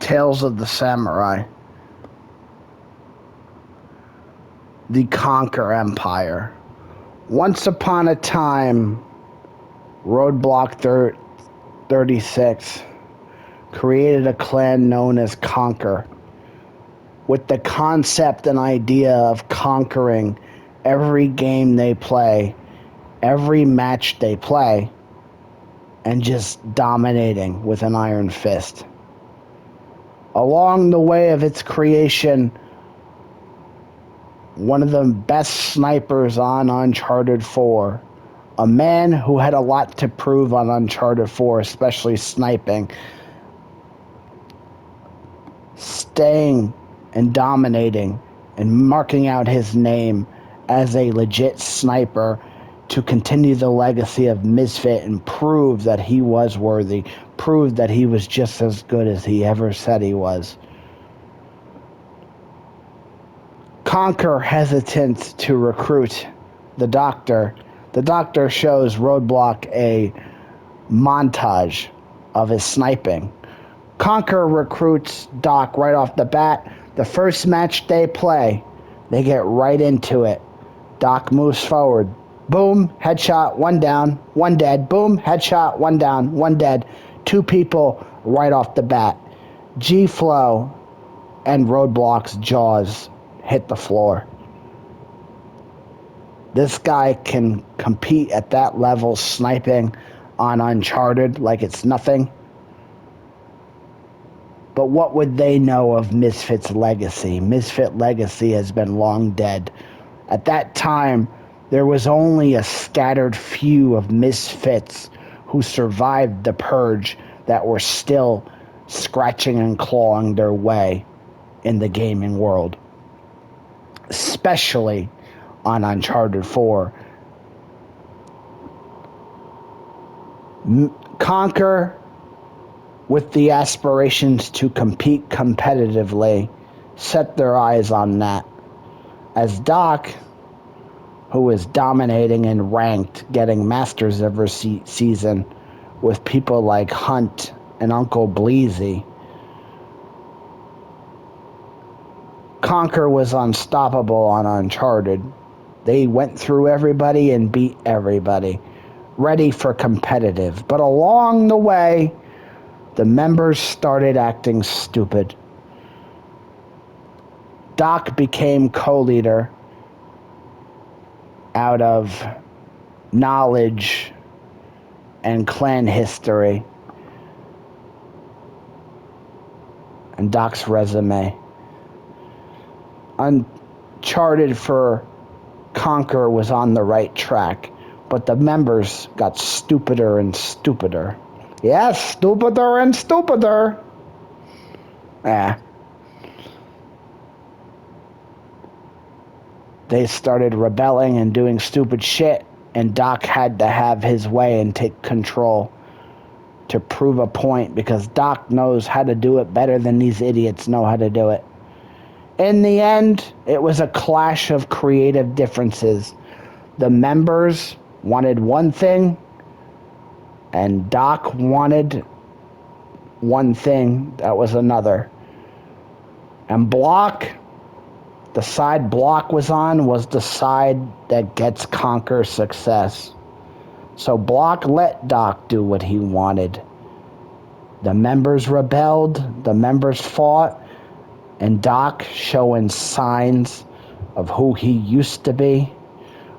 Tales of the Samurai. The KONQUER Empire. Once upon a time, Roadblock 36 created a clan known as KONQUER, with the concept and idea of conquering every game they play, every match they play, and just dominating with an iron fist. Along the way of its creation, one of the best snipers on Uncharted 4, a man who had a lot to prove on Uncharted 4, especially sniping, staying and dominating and marking out his name as a legit sniper to continue the legacy of Misfit and prove that he was worthy, prove that he was just as good as he ever said he was. KONQUER hesitant to recruit the Doctor. The Doctor shows Roadblock a montage of his sniping. KONQUER recruits Doc right off the bat. The first match they play, they get right into it. Doc moves forward. Boom, headshot, one down, one dead. Boom, headshot, one down, one dead. Two people right off the bat. G-Flow and Roadblock's jaws hit the floor. This guy can compete at that level, sniping on Uncharted like it's nothing. But what would they know of Misfit's legacy? Misfit legacy has been long dead. At that time, there was only a scattered few of Misfits who survived the Purge that were still scratching and clawing their way in the gaming world, especially on Uncharted 4. KONQUER, with the aspirations to compete competitively, set their eyes on that. As Doc, who was dominating in ranked, getting Masters every season with people like Hunt and Uncle Bleezy, KONQUER was unstoppable on Uncharted. They went through everybody and beat everybody, ready for competitive. But along the way, the members started acting stupid. Doc became co-leader out of knowledge and clan history and Doc's resume. Uncharted for KONQUER was on the right track, but the members got stupider and stupider. Yes, stupider and stupider. They started rebelling and doing stupid shit, and Doc had to have his way and take control to prove a point, because Doc knows how to do it better than these idiots know how to do it. In the end, it was a clash of creative differences. The members wanted one thing, and Doc wanted one thing that was another. And Block, the side Block was on, was the side that gets KONQUER success. So Block let Doc do what he wanted. The members rebelled, the members fought, and Doc, showing signs of who he used to be,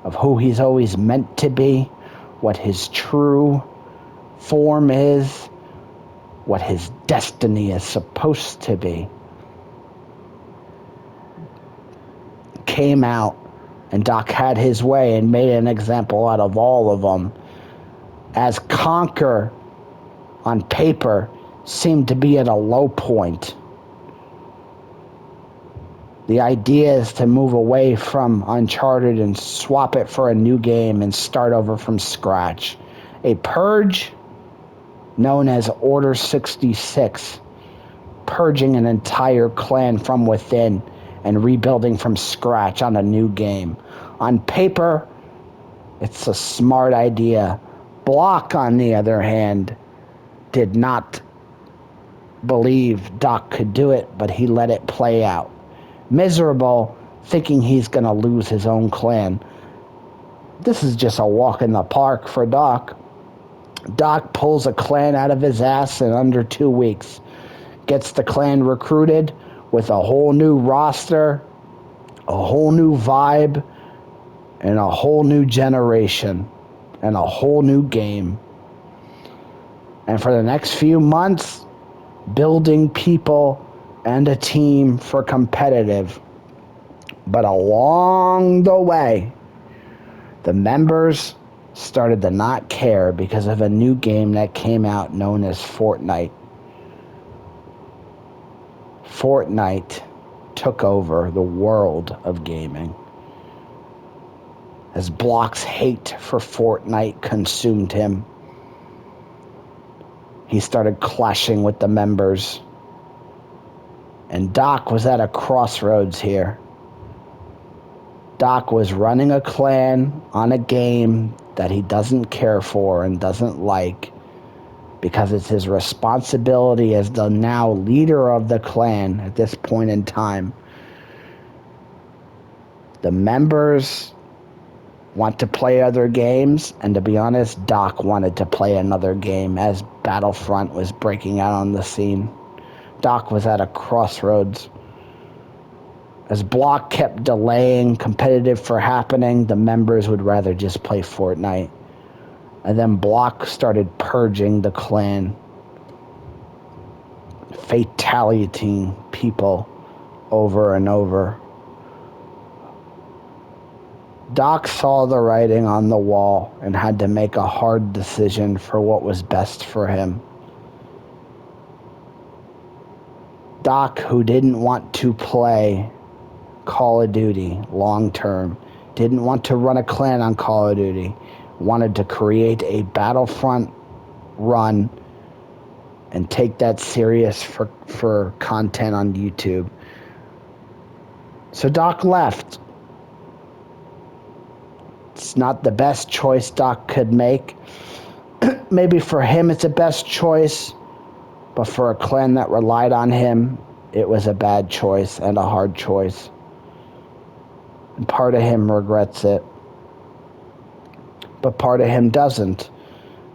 of who he's always meant to be, what his true form is, what his destiny is supposed to be, came out, and Doc had his way and made an example out of all of them. As KONQUER, on paper, seemed to be at a low point. The idea is to move away from Uncharted and swap it for a new game and start over from scratch. A purge known as Order 66, purging an entire clan from within and rebuilding from scratch on a new game. On paper, it's a smart idea. Block, on the other hand, did not believe Doc could do it, but he let it play out. Miserable, thinking he's going to lose his own clan. This is just a walk in the park for Doc. Doc pulls a clan out of his ass in under 2 weeks. Gets the clan recruited with a whole new roster, a whole new vibe, and a whole new generation, and a whole new game. And for the next few months, building people and a team for competitive. But along the way, the members started to not care because of a new game that came out known as Fortnite. Fortnite took over the world of gaming. As Block's hate for Fortnite consumed him, he started clashing with the members. And Doc was at a crossroads here. Doc was running a clan on a game that he doesn't care for and doesn't like because it's his responsibility as the now leader of the clan at this point in time. The members want to play other games, and to be honest, Doc wanted to play another game as Battlefront was breaking out on the scene. Doc was at a crossroads. As Block kept delaying competitive for happening, the members would rather just play Fortnite. And then Block started purging the clan, fatalitying people over and over. Doc saw the writing on the wall and had to make a hard decision for what was best for him. Doc, who didn't want to play Call of Duty long term, didn't want to run a clan on Call of Duty, wanted to create a Battlefront run and take that serious for content on YouTube. So Doc left. It's not the best choice Doc could make. Maybe for him it's the best choice, but for a clan that relied on him, it was a bad choice and a hard choice. And part of him regrets it. But part of him doesn't,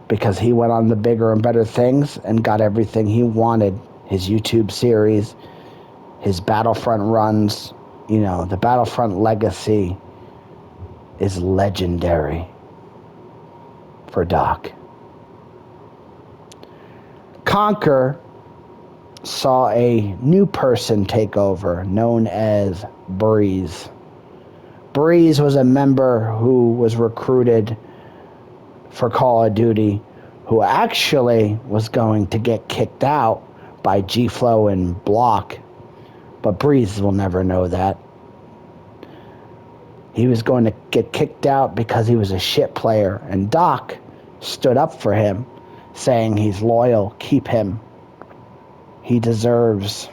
because he went on the bigger and better things and got everything he wanted. His YouTube series, his Battlefront runs, the Battlefront legacy is legendary for Doc. KONQUER saw a new person take over, known as Breeze. Breeze was a member who was recruited for Call of Duty, who actually was going to get kicked out by G-Flow and Block, but Breeze will never know that. He was going to get kicked out because he was a shit player, and Doc stood up for him, saying he's loyal, keep him. He deserves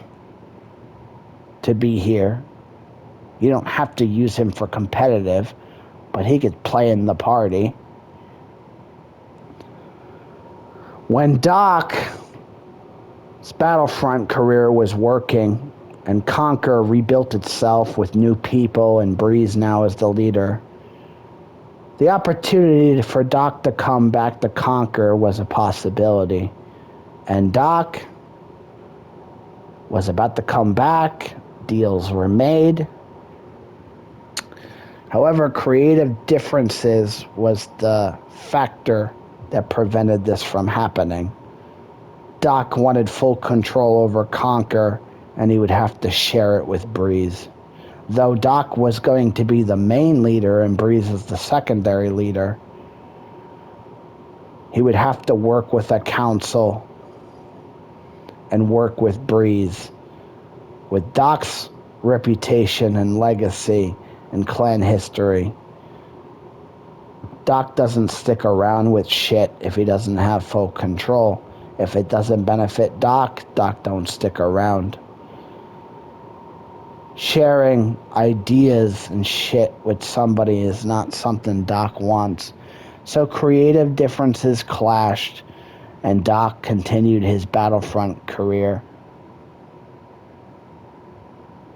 to be here. You don't have to use him for competitive, but he could play in the party. When Doc's Battlefront career was working, and KONQUER rebuilt itself with new people and Breeze now as the leader, the opportunity for Doc to come back to KONQUER was a possibility. And Doc was about to come back. Deals were made. However, creative differences was the factor that prevented this from happening. Doc wanted full control over KONQUER, and he would have to share it with Breeze. Though Doc was going to be the main leader and Breeze is the secondary leader, he would have to work with a council and work with Breeze. With Doc's reputation and legacy and clan history, Doc doesn't stick around with shit if he doesn't have full control. If it doesn't benefit Doc, Doc don't stick around. Sharing ideas and shit with somebody is not something Doc wants. So creative differences clashed, and Doc continued his battlefront career,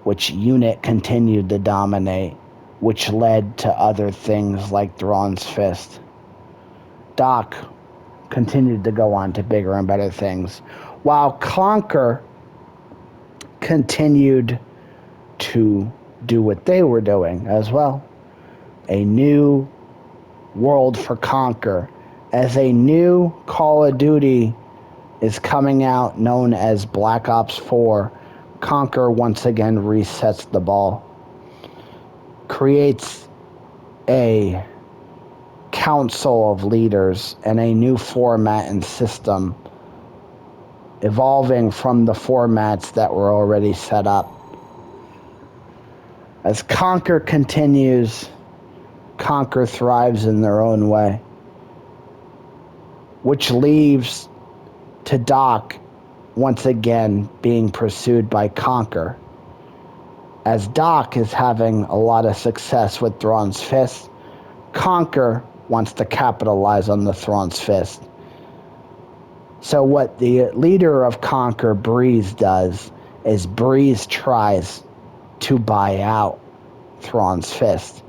which unit continued to dominate, which led to other things like Thrawn's Fist. Doc continued to go on to bigger and better things, while KONQUER continued to do what they were doing as well. A new world for KONQUER, as a new Call of Duty is coming out known as Black Ops 4. KONQUER once again resets the ball, creates a council of leaders and a new format and system, evolving from the formats that were already set up. As KONQUER continues, KONQUER thrives in their own way, which leaves to Doc once again being pursued by KONQUER. As Doc is having a lot of success with Thrawn's Fist, KONQUER wants to capitalize on the Thrawn's Fist. So what the leader of KONQUER, Breeze, does is Breeze tries to buy out Thrawn's Fist,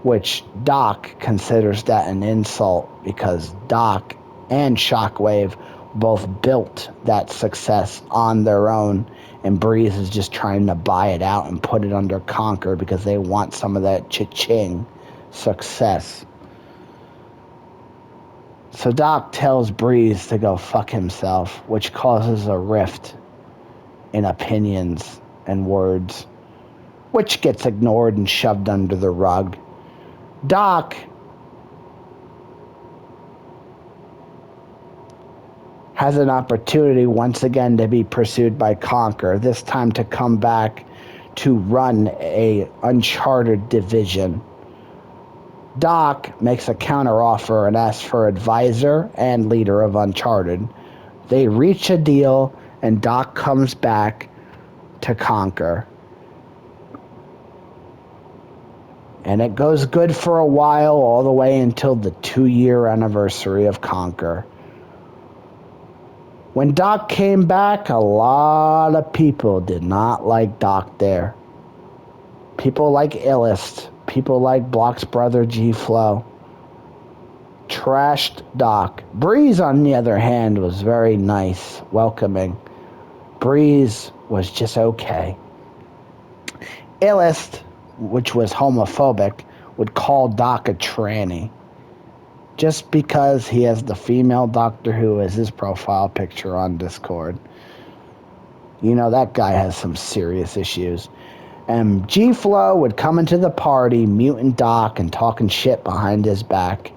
which Doc considers that an insult because Doc and Shockwave both built that success on their own, and Breeze is just trying to buy it out and put it under KONQUER because they want some of that cha-ching success. So Doc tells Breeze to go fuck himself, which causes a rift in opinions and words, which gets ignored and shoved under the rug. Doc has an opportunity once again to be pursued by KONQUER, this time to come back to run a Uncharted division. Doc makes a counteroffer and asks for advisor and leader of Uncharted. They reach a deal, and Doc comes back to KONQUER. And it goes good for a while, all the way until the 2-year anniversary of KONQUER. When Doc came back, a lot of people did not like Doc there. People like Illist, people like Block's brother G-Flow, trashed Doc. Breeze, on the other hand, was very nice, welcoming. Breeze was just okay. Illist, which was homophobic, would call Doc a tranny, just because he has the female Doctor Who as his profile picture on Discord. You know, that guy has some serious issues. And G-Flow would come into the party, muting Doc and talking shit behind his back.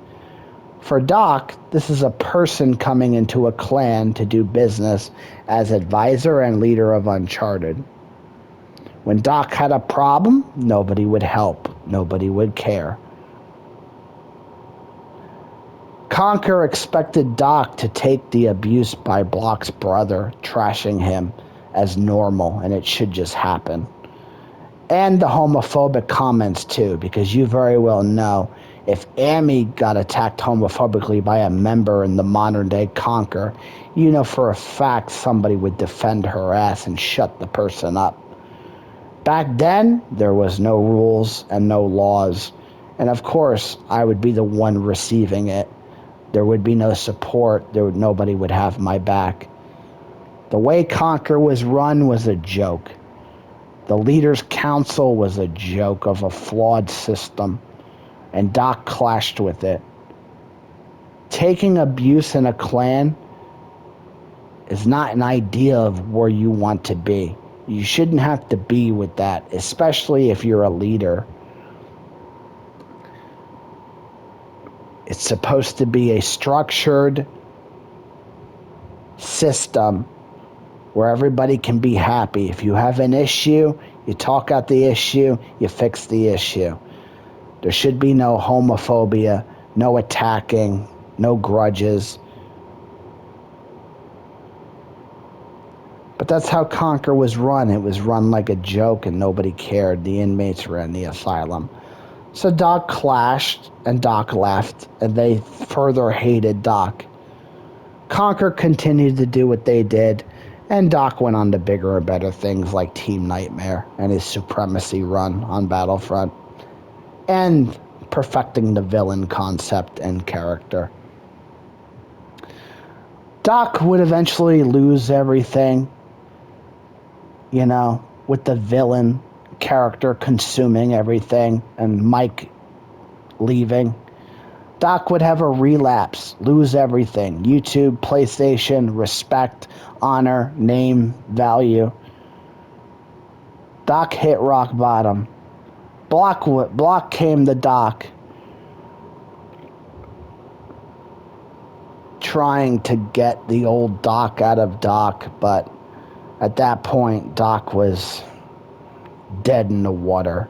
For Doc, this is a person coming into a clan to do business as advisor and leader of Uncharted. When Doc had a problem, nobody would help. Nobody would care. KONQUER expected Doc to take the abuse by Block's brother, trashing him, as normal, and it should just happen. And the homophobic comments, too, because you very well know if Amy got attacked homophobically by a member in the modern-day KONQUER, you know for a fact somebody would defend her ass and shut the person up. Back then, there was no rules and no laws, and of course, I would be the one receiving it. There would be no support. Nobody would have my back. The way KONQUER was run was a joke. The Leaders' Council was a joke of a flawed system, and Doc clashed with it. Taking abuse in a clan is not an idea of where you want to be. You shouldn't have to be with that, especially if you're a leader. It's supposed to be a structured system where everybody can be happy. If you have an issue, you talk out the issue, you fix the issue. There should be no homophobia, no attacking, no grudges. But that's how KONQUER was run. It was run like a joke and nobody cared. The inmates were in the asylum. So Doc clashed and Doc left, and they further hated Doc. Conquer continued to do what they did, and Doc went on to bigger and better things like Team Nightmare and his Supremacy run on Battlefront, and perfecting the villain concept and character. Doc would eventually lose everything, with the villain character consuming everything and Mike leaving. Doc would have a relapse, lose everything: YouTube, PlayStation, respect, honor, name, value. Doc hit rock bottom. Block came to Doc, trying to get the old Doc out of Doc, but at that point, Doc was dead in the water.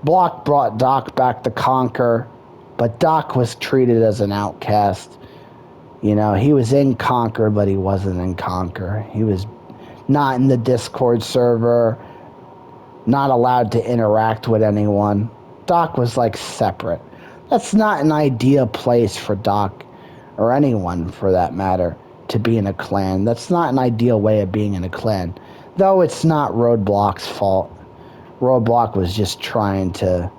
Block brought Doc back to Conquer, but Doc was treated as an outcast. He was in Conquer, but he wasn't in Conquer. He was not in the Discord server, not allowed to interact with anyone. Doc was like separate. That's not an ideal place for Doc, or anyone for that matter, to be in a clan. That's not an ideal way of being in a clan. Though it's not Roadblock's fault. Roadblock was just trying to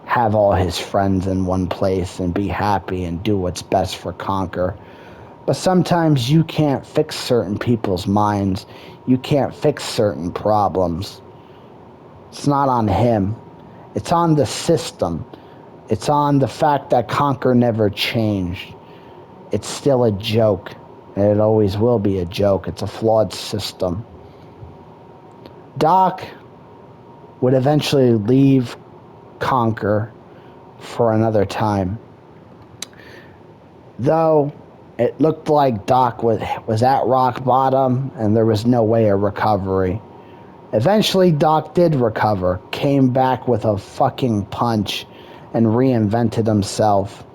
have all his friends in one place and be happy and do what's best for Conquer. But sometimes you can't fix certain people's minds. You can't fix certain problems. It's not on him. It's on the system. It's on the fact that Conquer never changed. It's still a joke, and it always will be a joke. It's a flawed system. Doc would eventually leave Conquer for another time. Though it looked like Doc was at rock bottom and there was no way of recovery. Eventually Doc did recover, came back with a fucking punch and reinvented himself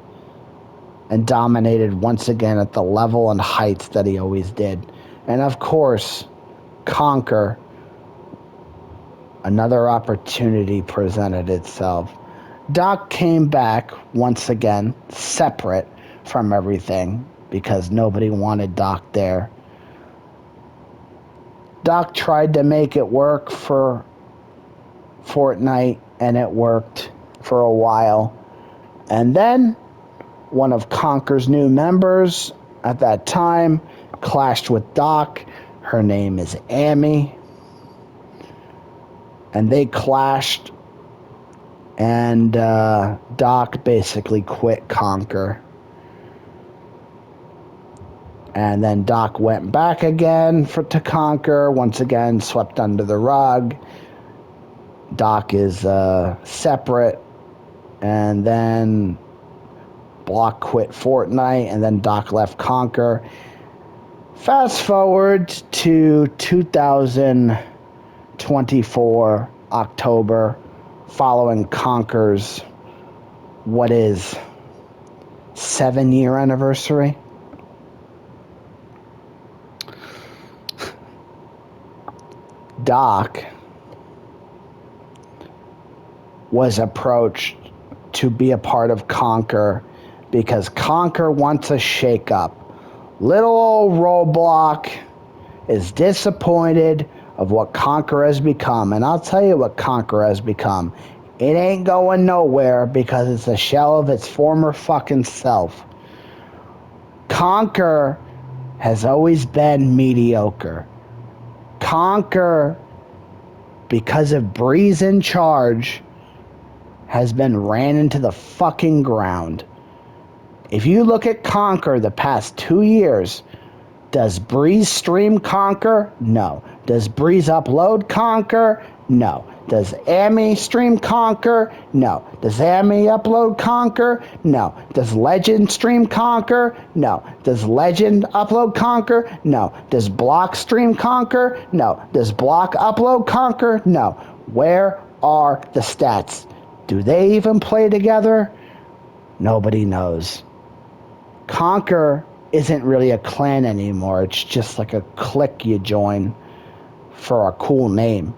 and dominated once again at the level and heights that he always did. And of course, Conquer, another opportunity presented itself. Doc came back once again, separate from everything, because nobody wanted Doc there. Doc tried to make it work for Fortnite, and it worked for a while. And then one of Conquer's new members at that time clashed with Doc. Her name is Amy. And they clashed, and Doc basically quit Conquer. And then Doc went back again to Conquer, once again swept under the rug. Doc is separate, and then Block quit Fortnite, and then Doc left Conquer. Fast forward to 2024, October, following Conquer's, 7-year anniversary? Doc was approached to be a part of Conquer because Conquer wants a shake-up. Little old Roadblock is disappointed of what Conquer has become. And I'll tell you what Conquer has become. It ain't going nowhere because it's a shell of its former fucking self. Conquer has always been mediocre. Conquer, because of Breeze in charge, has been ran into the fucking ground. If you look at Conquer the past 2 years, does Breeze stream Conquer? No. Does Breeze upload Conquer? No. Does Amy stream Conquer? No. Does Amy upload Conquer? No. Does Legend stream Conquer? No. Does Legend upload Conquer? No. Does Block stream Conquer? No. Does Block upload Conquer? No. Where are the stats? Do they even play together? Nobody knows. Conquer isn't really a clan anymore. It's just like a clique you join for a cool name.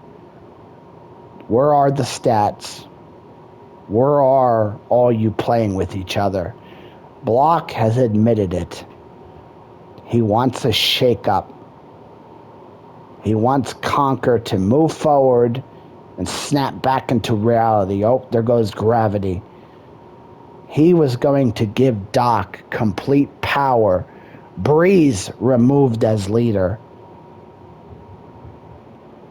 Where are the stats? Where are all you playing with each other? Block has admitted it. He wants a shakeup. He wants KONQUER to move forward and snap back into reality. Oh, there goes gravity. He was going to give Doc complete power. Breeze removed as leader.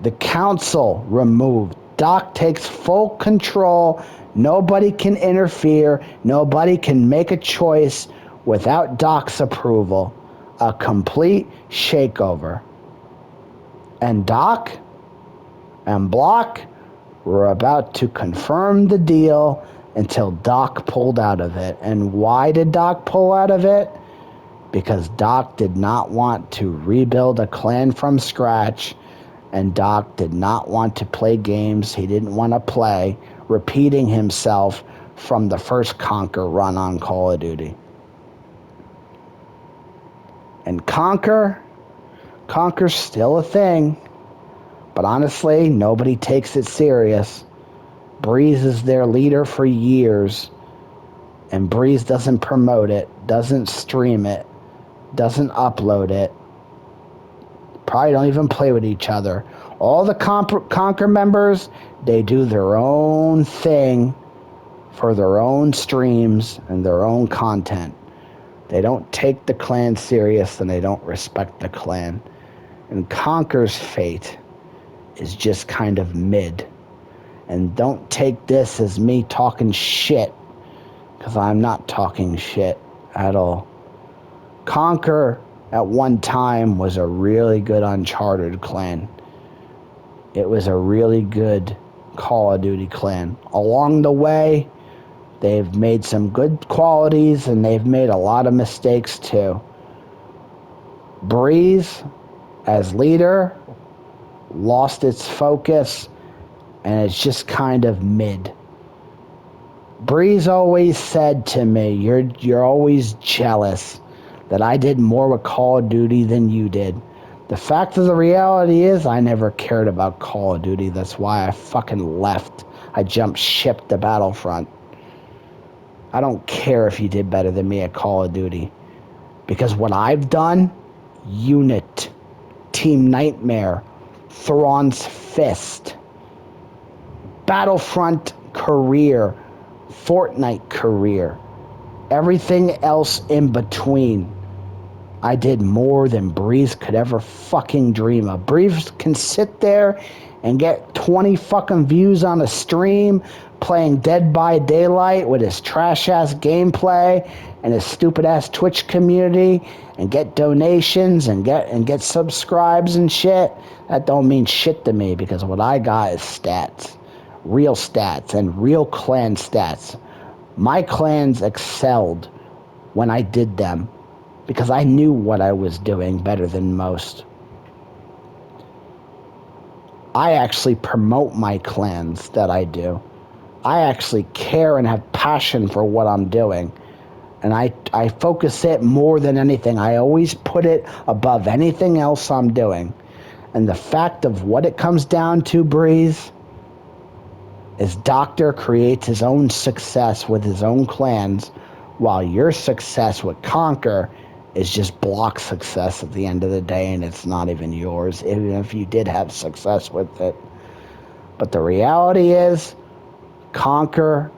The council removed. Doc takes full control. Nobody can interfere. Nobody can make a choice without Doc's approval. A complete shakeover. And Doc and Block were about to confirm the deal until Doc pulled out of it. And why did Doc pull out of it? Because Doc did not want to rebuild a clan from scratch, and Doc did not want to play games he didn't want to play, repeating himself from the first KONQUER run on Call of Duty. And KONQUER's still a thing, but honestly, nobody takes it serious. Breeze is their leader for years, and Breeze doesn't promote it, doesn't stream it, doesn't upload it. Probably don't even play with each other. All the KONQUER members, they do their own thing for their own streams and their own content. They don't take the clan serious, and they don't respect the clan. And KONQUER's fate is just kind of mid. And don't take this as me talking shit, because I'm not talking shit at all. KONQUER at one time was a really good Uncharted clan. It was a really good Call of Duty clan. Along the way, they've made some good qualities, and they've made a lot of mistakes too. Breeze, as leader, lost its focus, and it's just kind of mid. Breeze always said to me, you're always jealous that I did more with Call of Duty than you did. The fact of the reality is I never cared about Call of Duty. That's why I fucking left. I jumped ship to Battlefront. I don't care if you did better than me at Call of Duty. Because what I've done, Unit, Team Nightmare, Thrawn's Fist, Battlefront career, Fortnite career, everything else in between, I did more than Breeze could ever fucking dream of. Breeze can sit there and get 20 fucking views on a stream playing Dead by Daylight with his trash-ass gameplay and his stupid-ass Twitch community and get donations and get subscribes and shit. That don't mean shit to me, because what I got is stats. Real stats and real clan stats. My clans excelled when I did them, because I knew what I was doing better than most. I actually promote my clans that I do. I actually care and have passion for what I'm doing. And I focus it more than anything. I always put it above anything else I'm doing. And the fact of what it comes down to, Breeze, is Doctor creates his own success with his own clans, while your success with KONQUER is just block success at the end of the day, and it's not even yours, even if you did have success with it. But the reality is, KONQUER,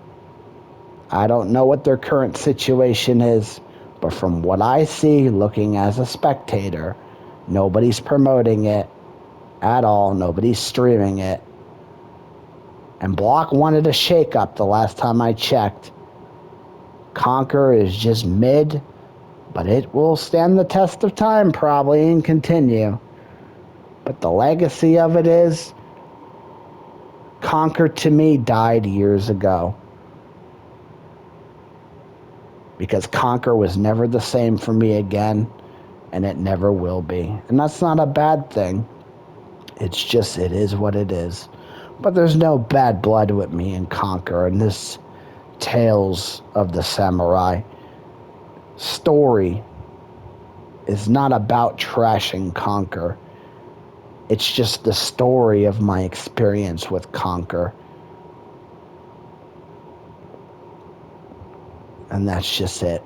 I don't know what their current situation is, but from what I see, looking as a spectator, nobody's promoting it at all. Nobody's streaming it. And Block wanted a shake-up the last time I checked. KONQUER is just mid, but it will stand the test of time probably and continue. But the legacy of it is, KONQUER to me died years ago. Because KONQUER was never the same for me again, and it never will be. And that's not a bad thing. It's just, it is what it is. But there's no bad blood with me and KONQUER, and this Tales of the Samurai story is not about trashing KONQUER. It's just the story of my experience with KONQUER. And that's just it.